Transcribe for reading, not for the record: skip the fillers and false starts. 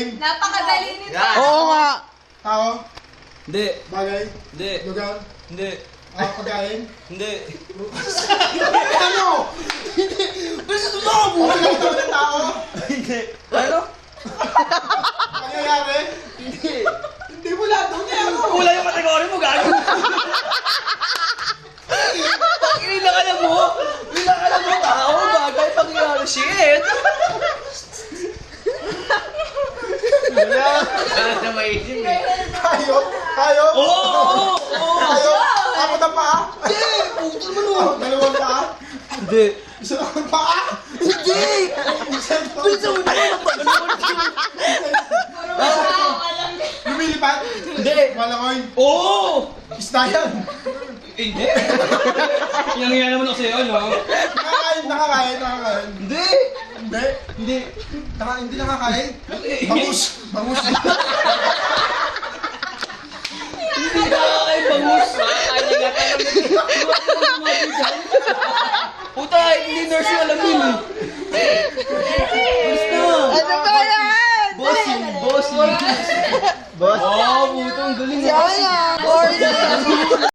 Pagkain. Napakadali nito. Oo nga. Tao. Hindi. Bagay. Hindi. Lugar. Hindi. Pagkain. Hindi. Ano? Hindi. Basta mo! Ano ng tao? Hindi. Ano? Pangyayari? Hindi. Hindi mo lahat. Hindi ako. Kulang yung kategory mo, gago. Ilang mo? Ilang alam mo tao, bagay, pangyayari, shit. Wala. Wala na maisip eh. Hayop. Hayop. Oo! Hayop. Apat ang paa. Hindi! Puto naman Dalawang paa. Hindi. Isa lang ang paa. Hindi! Bisa mo ba yung Lumilipat. Hindi! Malangoy. Oo! Isda yan. Hindi! Yang naman ako sa'yo, no? Nakakain. Hindi! Hindi. Hindi! Hindi nakakain. Bangus! Bangus. Hindi ka kay bangus! Kaya nga tayo Puta, hindi nurse yung alam yun eh. Basta! Ano ba yan? Bossing! Bossing! Boss. Oo, puto, ang galing. Yan na. Boss.